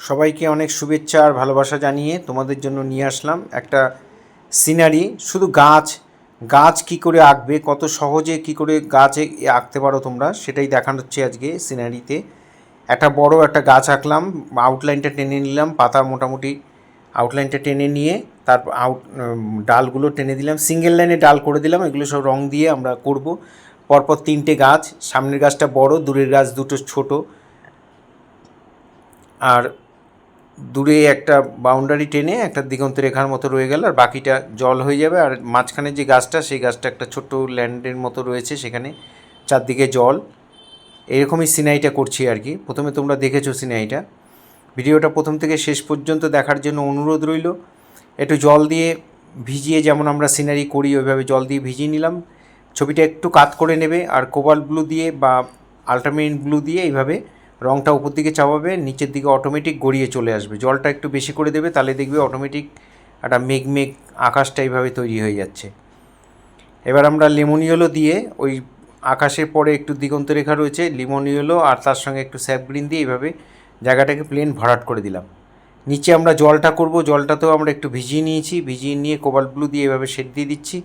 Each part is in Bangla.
সবাইকে অনেক শুভেচ্ছা আর ভালোবাসা জানিয়ে তোমাদের জন্য নিয়ে আসলাম একটা সিনারি। শুধু গাছ গাছ কী করে আঁকবে, কত সহজে কী করে গাছ আঁকতে পারো তোমরা, সেটাই দেখানো হচ্ছে আজকে সিনারিতে। একটা বড় একটা গাছ আঁকলাম, আউটলাইনটা টেনে নিলাম, পাতা মোটামুটি আউটলাইনটা টেনে নিয়ে তারপর ডালগুলো টেনে দিলাম, সিঙ্গেল লাইনে ডাল করে দিলাম। এগুলো সব রং দিয়ে আমরা করব। পরপর তিনটে গাছ, সামনের গাছটা বড়, দূরের গাছ দুটো ছোট, আর দূরে একটা বাউন্ডারি টেনে একটা দিগন্ত রেখার মতো রয়ে গেল, আর বাকিটা জল হয়ে যাবে। আর মাঝখানে যে গাছটা, সেই গাছটা একটা ছোট্ট ল্যান্ডের মতো রয়েছে, সেখানে চারদিকে জল। এরকমই সিনারিটা করছি আর কি। প্রথমে তোমরা দেখেছো সিনারিটা, ভিডিওটা প্রথম থেকে শেষ পর্যন্ত দেখার জন্য অনুরোধ রইল। একটু জল দিয়ে ভিজিয়ে, যেমন আমরা সিনারি করি ওইভাবে জল দিয়ে ভিজিয়ে নিলাম। ছবিটা একটু কাত করে নেবে, আর কোবাল্ট ব্লু দিয়ে বা আল্ট্রামেরিন ব্লু দিয়ে এইভাবে রঙটা উপর দিকে চাপাবে, নিচের দিকে অটোমেটিক গড়িয়ে চলে আসবে। জলটা একটু বেশি করে দেবে, তাহলে দেখবে অটোমেটিক একটা মেঘ মেঘ আকাশটা এইভাবে তৈরি হয়ে যাচ্ছে। এবার আমরা লেমন ইয়েলো দিয়ে, ওই আকাশের পরে একটু দিগন্ত রেখা রয়েছে, লেমন ইয়েলো আর তার সঙ্গে একটু স্যাপ গ্রিন দিয়ে এইভাবে জায়গাটাকে প্লেন ভরাট করে দিলাম। নিচে আমরা জলটা করব, জলটাতেও আমরা একটু ভিজিয়ে নিয়েছি, ভিজিয়ে নিয়ে কোবাল্ট ব্লু দিয়ে এভাবে শেড দিয়ে দিচ্ছি।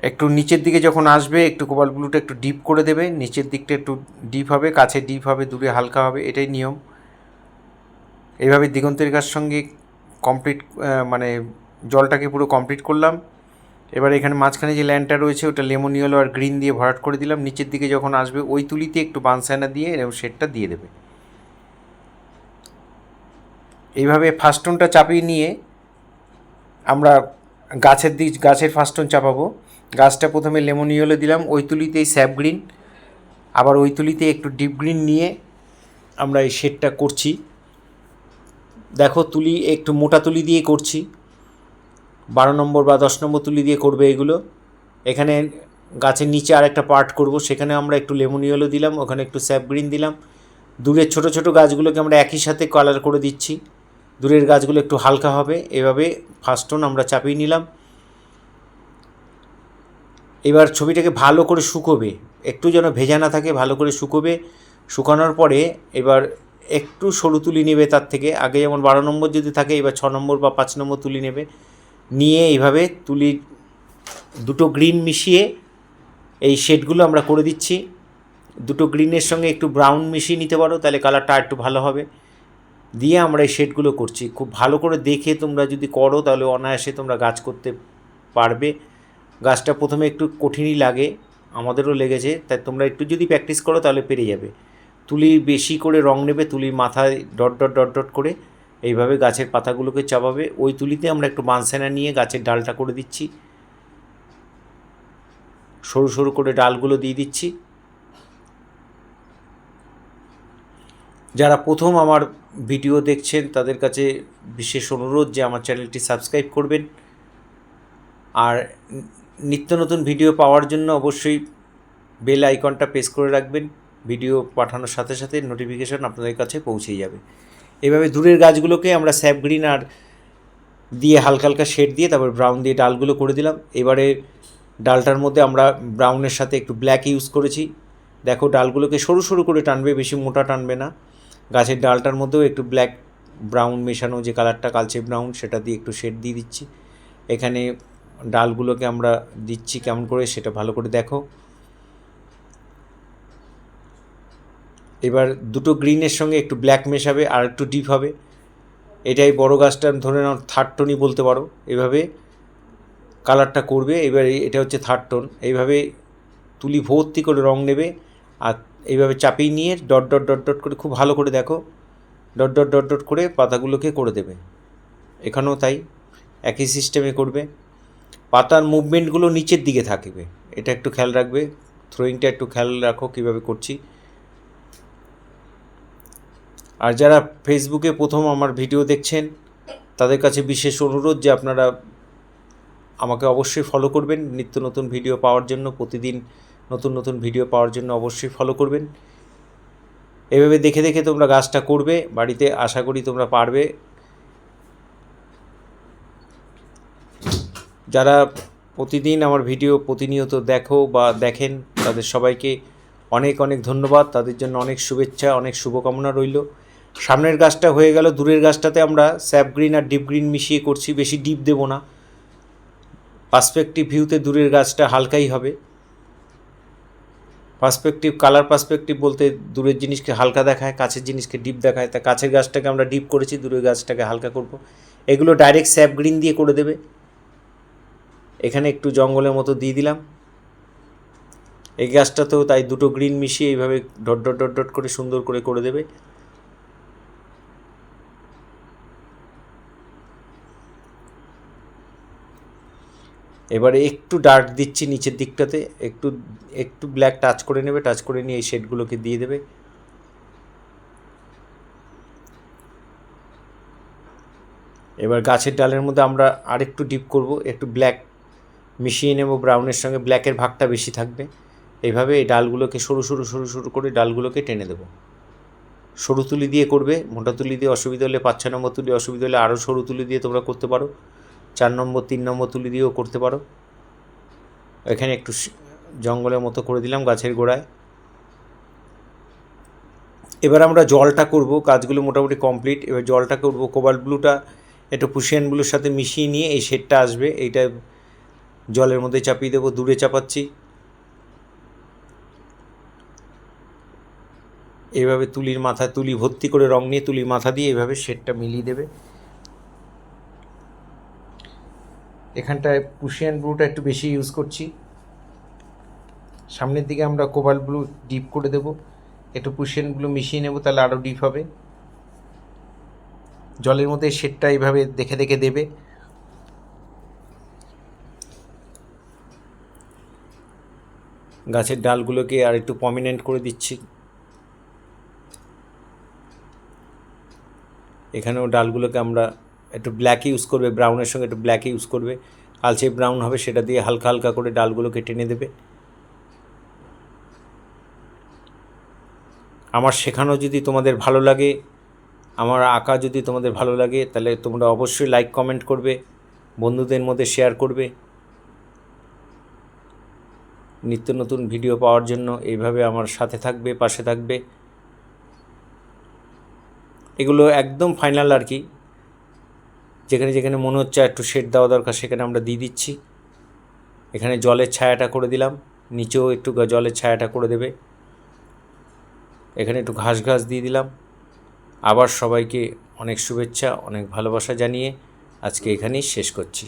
একটু নিচের দিকে যখন আসবে, একটু কোবাল্ট ব্লুটা একটু ডিপ করে দেবে, নিচের দিকটা একটু ডিপ হবে, কাছে ডিপ হবে, দূরে হালকা হবে, এটাই নিয়ম। এইভাবে দিগন্ত রেখার সঙ্গে কমপ্লিট, মানে জলটাকে পুরো কমপ্লিট করলাম। এবার এখানে মাঝখানে যে ল্যান্ডটা রয়েছে, ওটা লেমন ইয়েলো আর গ্রিন দিয়ে ভরাট করে দিলাম। নিচের দিকে যখন আসবে, ওই তুলিতে একটু বানসাইনা দিয়ে এরকম শেডটা দিয়ে দেবে। এইভাবে ফাস্টনটা চাপিয়ে নিয়ে আমরা গাছের ফাস্টন চাপাবো। গাছটা প্রথমে লেমন ইয়েলো দিলাম, ওই তুলিতেই স্যাপ গ্রিন, আবার ওই তুলিতে একটু ডিপ গ্রিন নিয়ে আমরা এই শেডটা করছি। দেখো, তুলি একটু মোটা তুলি দিয়ে করছি, 12 নম্বর বা 10 নম্বর তুলি দিয়ে করবে এগুলো। এখানে গাছের নিচে আর একটা পার্ট করব, সেখানে আমরা একটু লেমন ইয়েলো দিলাম, ওখানে একটু স্যাপ গ্রিন দিলাম। দূরের ছোট ছোট গাছগুলোকে আমরা একই সাথে কালার করে দিচ্ছি, দূরের গাছগুলো একটু হালকা হবে। এভাবে ফাস্টন আমরা চাপিয়ে নিলাম। এবার ছবিটাকে ভালো করে শুকোবে, একটু যেন ভেজা না থাকে, ভালো করে শুকোবে। শুকানোর পরে এবার একটু সরু তুলি নেবে, তার থেকে আগে যেমন 12 নম্বর যদি থাকে, এবার 6 নম্বর বা 5 নম্বর তুলি নেবে, নিয়ে এইভাবে তুলির দুটো গ্রিন মিশিয়ে এই শেডগুলো আমরা করে দিচ্ছি। দুটো গ্রিনের সঙ্গে একটু ব্রাউন মিশিয়ে নিতে পারো, তাহলে কালারটা একটু ভালো হবে। দিয়ে আমরা এই শেডগুলো করছি। খুব ভালো করে দেখে তোমরা যদি করো, তাহলে অনায়াসে তোমরা গাছ করতে পারবে। গাছটা প্রথমে একটু কঠিনই লাগে, আমাদেরও লেগেছে, তাই তোমরা একটু যদি প্র্যাকটিস করো তাহলে পেরে যাবে। তুলি বেশি করে রং নেবে, তুলির মাথায় ডট ডট ডট ডট করে এইভাবে গাছের পাতাগুলোকে চাপাবে। ওই তুলিতে আমরা একটু বানসাইনা নিয়ে গাছের ডালটা করে দিচ্ছি, সরু সরু করে ডালগুলো দিয়ে দিচ্ছি। যারা প্রথম আমার ভিডিও দেখছেন, তাদের কাছে বিশেষ অনুরোধ যে আমার চ্যানেলটি সাবস্ক্রাইব করবেন, আর নিত্য নতুন ভিডিও পাওয়ার জন্য অবশ্যই বেল আইকনটা প্রেস করে রাখবেন। ভিডিও পাঠানোর সাথে সাথে নোটিফিকেশান আপনাদের কাছে পৌঁছেই যাবে। এভাবে দূরের গাছগুলোকে আমরা স্যাপ গ্রিন আর দিয়ে হালকা হালকা শেড দিয়ে, তারপর ব্রাউন দিয়ে ডালগুলো করে দিলাম। এবারে ডালটার মধ্যে আমরা ব্রাউনের সাথে একটু ব্ল্যাক ইউজ করেছি। দেখো, ডালগুলোকে সরু সরু করে টানবে, বেশি মোটা টানবে না। গাছের ডালটার মধ্যেও একটু ব্ল্যাক ব্রাউন মেশানো, যে কালারটা কালচে ব্রাউন, সেটা দিয়ে একটু শেড দিয়ে দিচ্ছি। এখানে ডালগুলোকে আমরা দিচ্ছি কেমন করে, সেটা ভালো করে দেখো। এবার দুটো গ্রিনের সঙ্গে একটু ব্ল্যাক মেশাবে, আর একটু ডিপ হবে। এটাই বড় গাছটা ধরে নাও থার্ড টোনই বলতে পারো। এভাবে কালারটা করবে। এবার এটা হচ্ছে থার্ড টোন। এইভাবে তুলি ভর্তি করে রং নেবে, আর এইভাবে চাপিয়ে নিয়ে ডট ডট ডট ডট করে খুব ভালো করে দেখো, ডট ডট ডট ডট করে পাতাগুলোকে করে দেবে। এখানেও তাই, একই সিস্টেমে করবে। পাতার মুভমেন্টগুলো নিচের দিকে থাকবে, এটা একটু খেয়াল রাখবে। থ্রোয়িংটা একটু খেয়াল রাখো কীভাবে করছি। আর যারা ফেসবুকে প্রথম আমার ভিডিও দেখছেন, তাদের কাছে বিশেষ অনুরোধ যে আপনারা আমাকে অবশ্যই ফলো করবেন। নিত্য নতুন ভিডিও পাওয়ার জন্য, প্রতিদিন নতুন নতুন ভিডিও পাওয়ার জন্য অবশ্যই ফলো করবেন। এভাবে দেখে দেখে তোমরা গাছটা করবে বাড়িতে, আশা করি তোমরা পারবে। যারা প্রতিদিন আমার ভিডিও প্রতিনিয়ত দেখো বা দেখেন, তাদের সবাইকে অনেক অনেক ধন্যবাদ। তাদের জন্য অনেক শুভেচ্ছা, অনেক শুভকামনা রইল। সামনের গাছটা হয়ে গেল, দূরের গাছটাতে আমরা স্যাপ গ্রিন আর ডিপ গ্রিন মিশিয়ে করছি, বেশি ডিপ দেব না। পার্সপেক্টিভ ভিউতে দূরের গাছটা হালকাই হবে। পার্সপেক্টিভ, কালার পার্সপেক্টিভ বলতে দূরের জিনিসকে হালকা দেখায়, কাছের জিনিসকে ডিপ দেখায়। তা কাছের গাছটাকে আমরা ডিপ করেছি, দূরের গাছটাকে হালকা করব। এগুলো ডাইরেক্ট স্যাপ গ্রিন দিয়ে করে দেবে। এখানে একটু জঙ্গলের মতো দিয়ে দিলাম। এই গাছটাতেও তাই দুটো গ্রিন মিশিয়ে এইভাবে ডট ডট ডট ডট করে সুন্দর করে করে দেবে। এবারে একটু ডার্ক দিচ্ছি নিচের দিকটাতে, একটু একটু ব্ল্যাক টাচ করে নেবে, টাচ করে নিয়ে এই শেডগুলোকে দিয়ে দেবে। এবার গাছের ডালের মধ্যে আমরা আরেকটু ডিপ করব, একটু ব্ল্যাক মিশিয়ে নেব ব্রাউনের সঙ্গে, ব্ল্যাকের ভাগটা বেশি থাকবে। এইভাবে এই ডালগুলোকে সরু সরু সরু সরু করে ডালগুলোকে টেনে দেবো। সরু তুলি দিয়ে করবে, মোটা তুলি দিয়ে অসুবিধা হলে 5-6 নম্বর তুলি, অসুবিধা হলে আরও সরু তুলি দিয়ে তোমরা করতে পারো, 4 নম্বর 3 নম্বর তুলি দিয়েও করতে পারো। এখানে একটু জঙ্গলের মতো করে দিলাম গাছের গোড়ায়। এবার আমরা জলটা করব, কাজগুলো মোটামুটি কমপ্লিট। এবার জলটা করব, কোবাল্ট ব্লুটা একটু পুশিয়ান ব্লুর সাথে মিশিয়ে নিয়ে এই শেডটা আসবে, এইটা জলের মধ্যে চাপিয়ে দেবো। দূরে চাপাচ্ছি, এইভাবে তুলির মাথা, তুলি ভর্তি করে রং নিয়ে তুলির মাথা দিয়ে এইভাবে শেডটা মিলিয়ে দেবে। এখানটায় পুশিয়ান ব্লুটা একটু বেশি ইউজ করছি। সামনের দিকে আমরা কোবাল্ট ব্লু ডিপ করে দেব, একটু পুশিয়ান ব্লু মিশিয়ে নেব, তাহলে আরও ডিপ হবে। জলের মধ্যে শেডটা এইভাবে দেখে দেখে দেবে। গাছের ডালগুলোকে আর একটু প্রমিনেন্ট করে দিচ্ছি। এখানেও ডালগুলোকে আমরা একটু ব্ল্যাক ইউজ করবে, ব্রাউনের সঙ্গে একটু ব্ল্যাক ইউজ করবে, কালচে ব্রাউন হবে, সেটা দিয়ে হালকা হালকা করে ডালগুলোকে টেনে দেবে। আমার শেখানো যদি তোমাদের ভালো লাগে, আমার আঁকা যদি তোমাদের ভালো লাগে, তাহলে তোমরা অবশ্যই লাইক কমেন্ট করবে, বন্ধুদের মধ্যে শেয়ার করবে। নিত্য নতুন ভিডিও পাওয়ার জন্য এইভাবে আমার সাথে থাকবে, পাশে থাকবে। এগুলো একদম ফাইনাল আর কি, যেখানে যেখানে মনে হচ্ছে একটু শেড দেওয়া দরকার সেখানে আমরা দিয়ে দিচ্ছি। এখানে জলের ছায়াটা করে দিলাম, নিচেও একটু জলের ছায়াটা করে দেবে। এখানে একটু ঘাস ঘাস দিয়ে দিলাম। আবার সবাইকে অনেক শুভেচ্ছা, অনেক ভালোবাসা জানিয়ে আজকে এখানেই শেষ করছি।